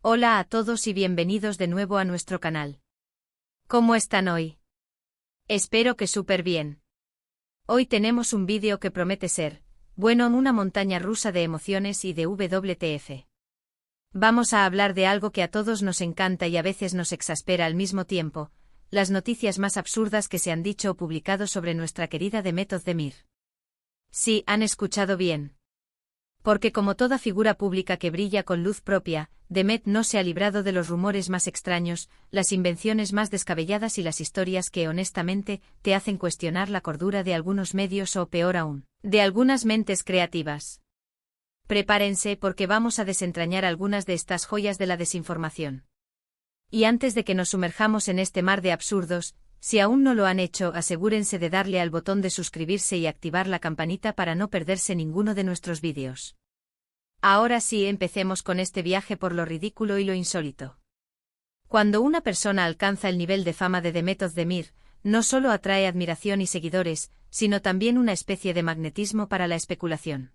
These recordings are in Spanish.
Hola a todos y bienvenidos de nuevo a nuestro canal. ¿Cómo están hoy? Espero que súper bien. Hoy tenemos un vídeo que promete ser, bueno, una montaña rusa de emociones y de WTF. Vamos a hablar de algo que a todos nos encanta y a veces nos exaspera al mismo tiempo, las noticias más absurdas que se han dicho o publicado sobre nuestra querida Demet Özdemir. Sí, han escuchado bien. Porque como toda figura pública que brilla con luz propia, Demet no se ha librado de los rumores más extraños, las invenciones más descabelladas y las historias que honestamente te hacen cuestionar la cordura de algunos medios o, peor aún, de algunas mentes creativas. Prepárense porque vamos a desentrañar algunas de estas joyas de la desinformación. Y antes de que nos sumerjamos en este mar de absurdos, si aún no lo han hecho, asegúrense de darle al botón de suscribirse y activar la campanita para no perderse ninguno de nuestros vídeos. Ahora sí, empecemos con este viaje por lo ridículo y lo insólito. Cuando una persona alcanza el nivel de fama de Demet Özdemir, no solo atrae admiración y seguidores, sino también una especie de magnetismo para la especulación.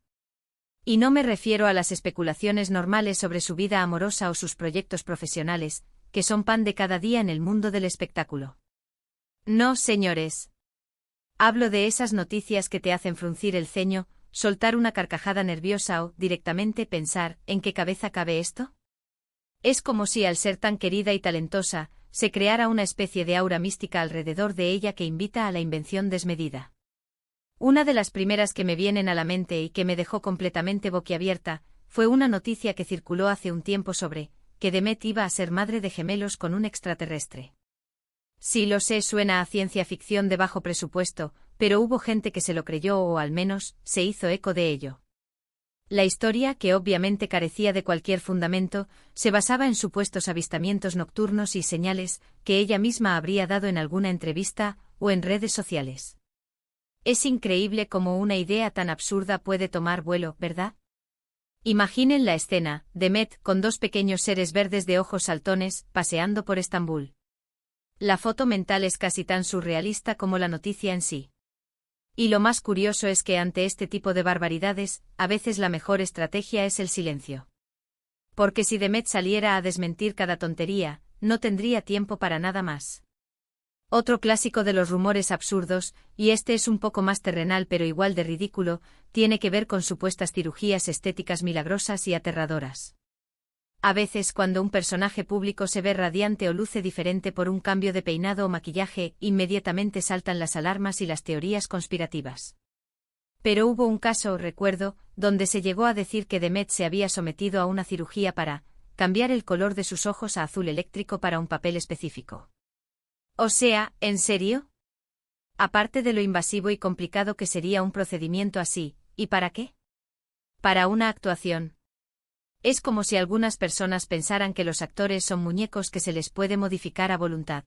Y no me refiero a las especulaciones normales sobre su vida amorosa o sus proyectos profesionales, que son pan de cada día en el mundo del espectáculo. No, señores. Hablo de esas noticias que te hacen fruncir el ceño, soltar una carcajada nerviosa o, directamente, pensar, ¿en qué cabeza cabe esto? Es como si, al ser tan querida y talentosa, se creara una especie de aura mística alrededor de ella que invita a la invención desmedida. Una de las primeras que me vienen a la mente y que me dejó completamente boquiabierta, fue una noticia que circuló hace un tiempo sobre, que Demet iba a ser madre de gemelos con un extraterrestre. Sí, lo sé, suena a ciencia ficción de bajo presupuesto, pero hubo gente que se lo creyó o al menos, se hizo eco de ello. La historia, que obviamente carecía de cualquier fundamento, se basaba en supuestos avistamientos nocturnos y señales que ella misma habría dado en alguna entrevista o en redes sociales. Es increíble cómo una idea tan absurda puede tomar vuelo, ¿verdad? Imaginen la escena, Demet con dos pequeños seres verdes de ojos saltones, paseando por Estambul. La foto mental es casi tan surrealista como la noticia en sí. Y lo más curioso es que ante este tipo de barbaridades, a veces la mejor estrategia es el silencio. Porque si Demet saliera a desmentir cada tontería, no tendría tiempo para nada más. Otro clásico de los rumores absurdos, y este es un poco más terrenal pero igual de ridículo, tiene que ver con supuestas cirugías estéticas milagrosas y aterradoras. A veces cuando un personaje público se ve radiante o luce diferente por un cambio de peinado o maquillaje, inmediatamente saltan las alarmas y las teorías conspirativas. Pero hubo un caso, recuerdo, donde se llegó a decir que Demet se había sometido a una cirugía para cambiar el color de sus ojos a azul eléctrico para un papel específico. O sea, ¿en serio? Aparte de lo invasivo y complicado que sería un procedimiento así, ¿y para qué? Para una actuación. Es como si algunas personas pensaran que los actores son muñecos que se les puede modificar a voluntad.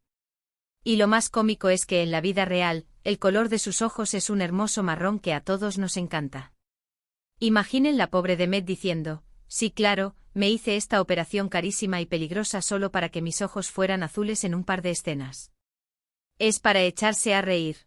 Y lo más cómico es que en la vida real, el color de sus ojos es un hermoso marrón que a todos nos encanta. Imaginen la pobre Demet diciendo, sí, claro, me hice esta operación carísima y peligrosa solo para que mis ojos fueran azules en un par de escenas. Es para echarse a reír.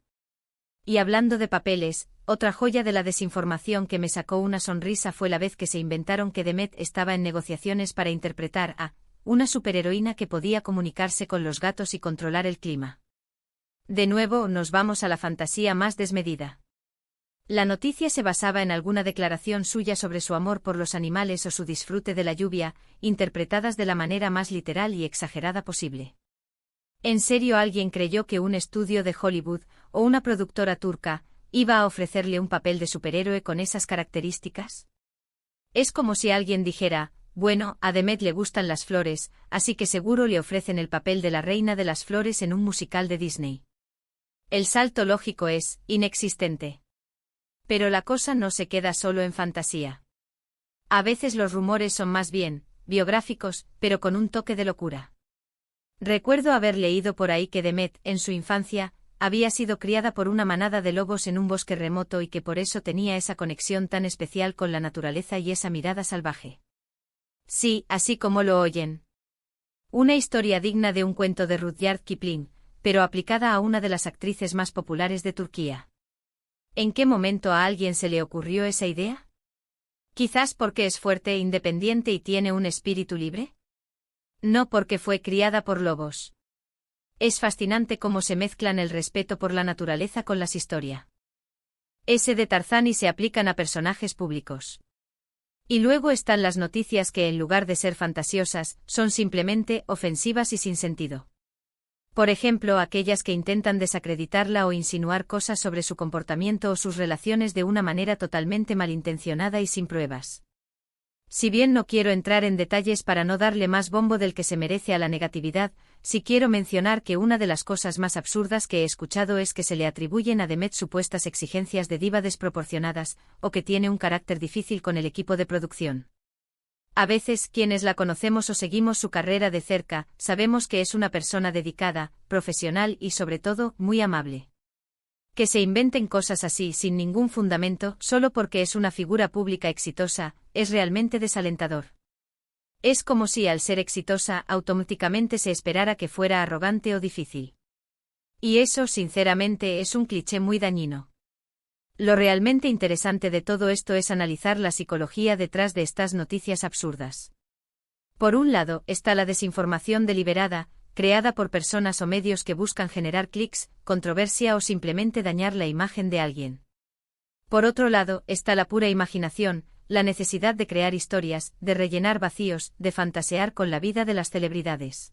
Y hablando de papeles, otra joya de la desinformación que me sacó una sonrisa fue la vez que se inventaron que Demet estaba en negociaciones para interpretar a una superheroína que podía comunicarse con los gatos y controlar el clima. De nuevo, nos vamos a la fantasía más desmedida. La noticia se basaba en alguna declaración suya sobre su amor por los animales o su disfrute de la lluvia, interpretadas de la manera más literal y exagerada posible. ¿En serio alguien creyó que un estudio de Hollywood, o una productora turca, iba a ofrecerle un papel de superhéroe con esas características? Es como si alguien dijera, bueno, a Demet le gustan las flores, así que seguro le ofrecen el papel de la reina de las flores en un musical de Disney. El salto lógico es inexistente. Pero la cosa no se queda solo en fantasía. A veces los rumores son más bien biográficos, pero con un toque de locura. Recuerdo haber leído por ahí que Demet, en su infancia, había sido criada por una manada de lobos en un bosque remoto y que por eso tenía esa conexión tan especial con la naturaleza y esa mirada salvaje. Sí, así como lo oyen. Una historia digna de un cuento de Rudyard Kipling, pero aplicada a una de las actrices más populares de Turquía. ¿En qué momento a alguien se le ocurrió esa idea? ¿Quizás porque es fuerte e independiente y tiene un espíritu libre? No porque fue criada por lobos. Es fascinante cómo se mezclan el respeto por la naturaleza con las historias. Ese de Tarzán y se aplican a personajes públicos. Y luego están las noticias que en lugar de ser fantasiosas, son simplemente ofensivas y sin sentido. Por ejemplo, aquellas que intentan desacreditarla o insinuar cosas sobre su comportamiento o sus relaciones de una manera totalmente malintencionada y sin pruebas. Si bien no quiero entrar en detalles para no darle más bombo del que se merece a la negatividad, sí quiero mencionar que una de las cosas más absurdas que he escuchado es que se le atribuyen a Demet supuestas exigencias de diva desproporcionadas, o que tiene un carácter difícil con el equipo de producción. A veces, quienes la conocemos o seguimos su carrera de cerca, sabemos que es una persona dedicada, profesional y sobre todo, muy amable. Que se inventen cosas así sin ningún fundamento, solo porque es una figura pública exitosa, es realmente desalentador. Es como si al ser exitosa automáticamente se esperara que fuera arrogante o difícil. Y eso, sinceramente, es un cliché muy dañino. Lo realmente interesante de todo esto es analizar la psicología detrás de estas noticias absurdas. Por un lado, está la desinformación deliberada, creada por personas o medios que buscan generar clics, controversia o simplemente dañar la imagen de alguien. Por otro lado, está la pura imaginación, la necesidad de crear historias, de rellenar vacíos, de fantasear con la vida de las celebridades.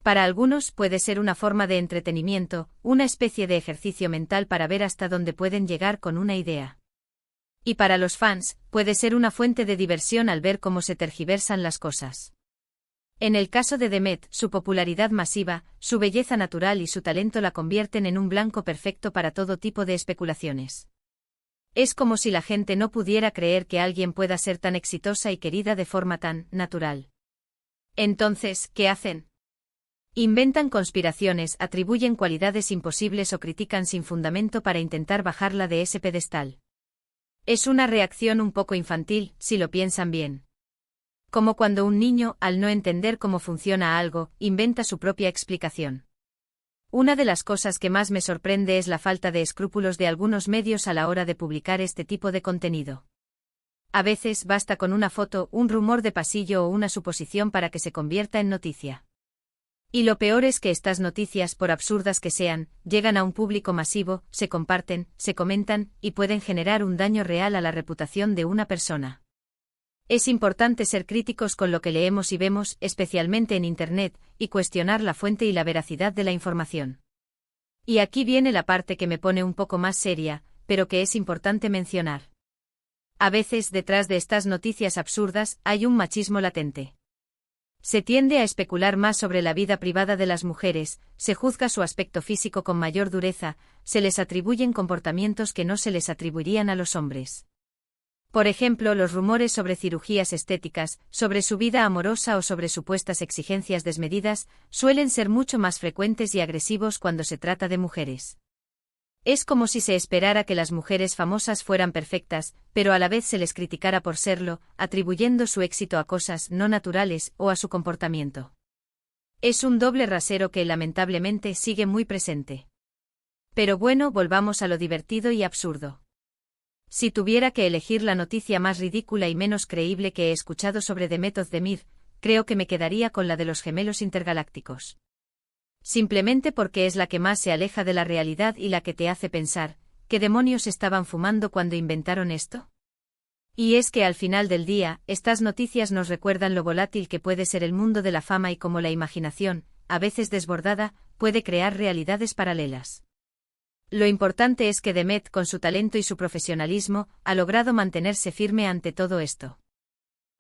Para algunos puede ser una forma de entretenimiento, una especie de ejercicio mental para ver hasta dónde pueden llegar con una idea. Y para los fans, puede ser una fuente de diversión al ver cómo se tergiversan las cosas. En el caso de Demet, su popularidad masiva, su belleza natural y su talento la convierten en un blanco perfecto para todo tipo de especulaciones. Es como si la gente no pudiera creer que alguien pueda ser tan exitosa y querida de forma tan natural. Entonces, ¿qué hacen? Inventan conspiraciones, atribuyen cualidades imposibles o critican sin fundamento para intentar bajarla de ese pedestal. Es una reacción un poco infantil, si lo piensan bien. Como cuando un niño, al no entender cómo funciona algo, inventa su propia explicación. Una de las cosas que más me sorprende es la falta de escrúpulos de algunos medios a la hora de publicar este tipo de contenido. A veces basta con una foto, un rumor de pasillo o una suposición para que se convierta en noticia. Y lo peor es que estas noticias, por absurdas que sean, llegan a un público masivo, se comparten, se comentan, y pueden generar un daño real a la reputación de una persona. Es importante ser críticos con lo que leemos y vemos, especialmente en Internet, y cuestionar la fuente y la veracidad de la información. Y aquí viene la parte que me pone un poco más seria, pero que es importante mencionar. A veces detrás de estas noticias absurdas hay un machismo latente. Se tiende a especular más sobre la vida privada de las mujeres, se juzga su aspecto físico con mayor dureza, se les atribuyen comportamientos que no se les atribuirían a los hombres. Por ejemplo, los rumores sobre cirugías estéticas, sobre su vida amorosa o sobre supuestas exigencias desmedidas, suelen ser mucho más frecuentes y agresivos cuando se trata de mujeres. Es como si se esperara que las mujeres famosas fueran perfectas, pero a la vez se les criticara por serlo, atribuyendo su éxito a cosas no naturales o a su comportamiento. Es un doble rasero que lamentablemente sigue muy presente. Pero bueno, volvamos a lo divertido y absurdo. Si tuviera que elegir la noticia más ridícula y menos creíble que he escuchado sobre Demet Özdemir, creo que me quedaría con la de los gemelos intergalácticos. Simplemente porque es la que más se aleja de la realidad y la que te hace pensar, ¿qué demonios estaban fumando cuando inventaron esto? Y es que al final del día, estas noticias nos recuerdan lo volátil que puede ser el mundo de la fama y cómo la imaginación, a veces desbordada, puede crear realidades paralelas. Lo importante es que Demet, con su talento y su profesionalismo, ha logrado mantenerse firme ante todo esto.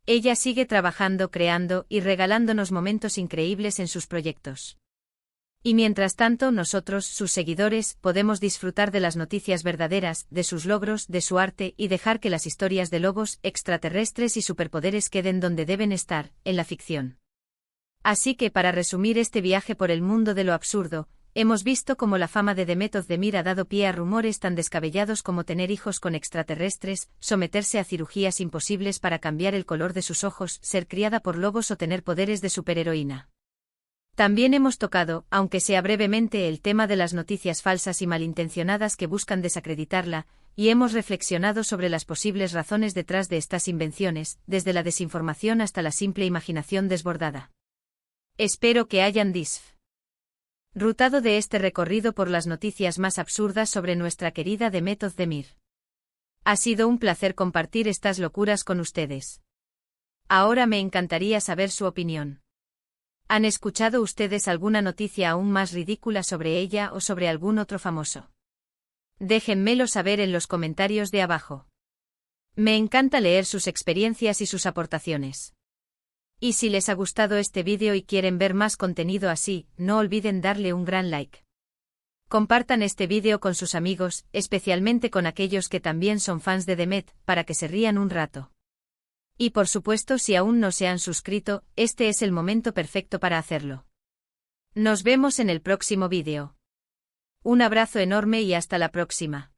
Ella sigue trabajando, creando y regalándonos momentos increíbles en sus proyectos. Y mientras tanto nosotros, sus seguidores, podemos disfrutar de las noticias verdaderas, de sus logros, de su arte y dejar que las historias de lobos, extraterrestres y superpoderes queden donde deben estar, en la ficción. Así que para resumir este viaje por el mundo de lo absurdo, hemos visto cómo la fama de Demet Özdemir ha dado pie a rumores tan descabellados como tener hijos con extraterrestres, someterse a cirugías imposibles para cambiar el color de sus ojos, ser criada por lobos o tener poderes de superheroína. También hemos tocado, aunque sea brevemente, el tema de las noticias falsas y malintencionadas que buscan desacreditarla, y hemos reflexionado sobre las posibles razones detrás de estas invenciones, desde la desinformación hasta la simple imaginación desbordada. Espero que hayan disfrutado de este recorrido por las noticias más absurdas sobre nuestra querida Demet Özdemir. Ha sido un placer compartir estas locuras con ustedes. Ahora me encantaría saber su opinión. ¿Han escuchado ustedes alguna noticia aún más ridícula sobre ella o sobre algún otro famoso? Déjenmelo saber en los comentarios de abajo. Me encanta leer sus experiencias y sus aportaciones. Y si les ha gustado este vídeo y quieren ver más contenido así, no olviden darle un gran like. Compartan este vídeo con sus amigos, especialmente con aquellos que también son fans de Demet, para que se rían un rato. Y por supuesto, si aún no se han suscrito, este es el momento perfecto para hacerlo. Nos vemos en el próximo vídeo. Un abrazo enorme y hasta la próxima.